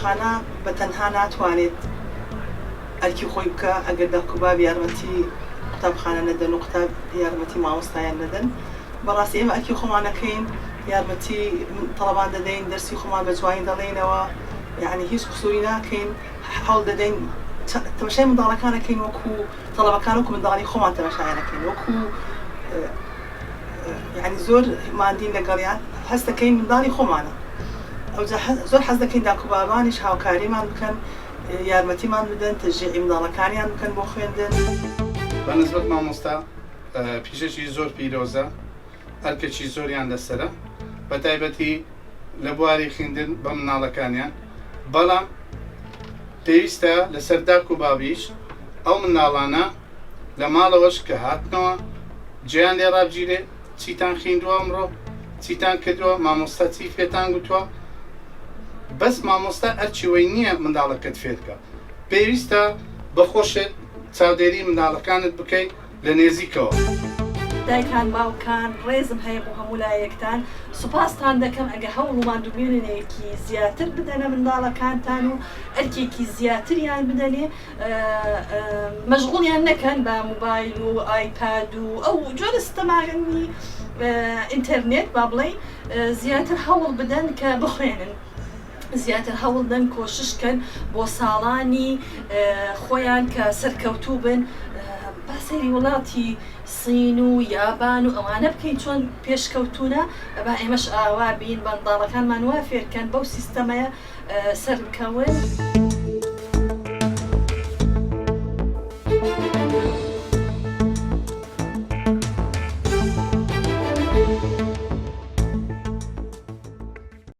قوتابخانە بە تەنها ناتوانێت ئەرکی خۆی بکە ئەگەر دەکوباب یارمەتی قوتابخانە نەدەن و قوتاب یارمەتی مامۆستایان نەدەن. بەڕاستی ئێمە ئەرکی خۆمانەکەین، یارمەتی تەڵەبان دەدەین، دەرسی خۆمان بە جوانی دەڵێنەوە، یعنی هیچ قسووری ناکەین، هەوڵ دەدەین تەماشای منداڵەکانەکەین وەکو تەڵەبەکان وەکو منداڵی خۆمان تەماشایانەکەین، وەکو یعنی زۆر مادین لەگەڵیان هەست دەکەین منداڵی خۆمانە. ئەوجا زۆر حەز دەکەین داکوبابانیش هاوکاریمان بکەن، یارمەتیمان بدەن، تەشجیعی منداڵەکانیان بکەن بۆ خوێندن. بەنسبەت مامۆستا پیشەکی زۆر پیرۆزە، ئەرکێکی زۆریان لەسەرە، بە تایبەتی لە بواری خوێندن بە مناڵەکانیان. بەڵام پێویستە لەسەر داکوبابیش ئەو مناڵانە لە ماڵەوەش کە هاتنەوە جیان لێ ڕابگیرێ، چیتان خوێندووە ئەمڕۆ، چیتان کردووە، مامۆستا چی فێتان گوتووە. بەس مامۆستا ئەرچیوەی نییە منداڵەکەت فێرکە، پێویستە بەخۆشت چاودێری منداڵەکانت بکەیت لە نێزیکەوە. دایکان باوکان ڕێزم هەیە بۆ هەموو لایەکتان، سوپاستان دەکەم ئەگە هەوڵمان دوبێنێکی زیاتر بدەنە منداڵەکانتان و ئەرکێکی زیاتریان بدەنێ، مەشغوڵیان نەکەن بە موبایل و ئایپاد و ئەو جۆرە ستەمانی ئینتەرنێت با بڵێ، زیاتر هەوڵ بدەن کە بخوێنن، زیاتر هەوڵ دەن کۆششکەن بۆ ساڵانی خۆیان کە سەرکەوتوو بن. با سەیری وڵاتی سین و یابان و ئەوانە بکەین چۆن پێشکەوتونە، با ئێمەش ئاوا بین منداڵەکانمان وا فێرکەن بەو سیستەمەیە سەرکەون.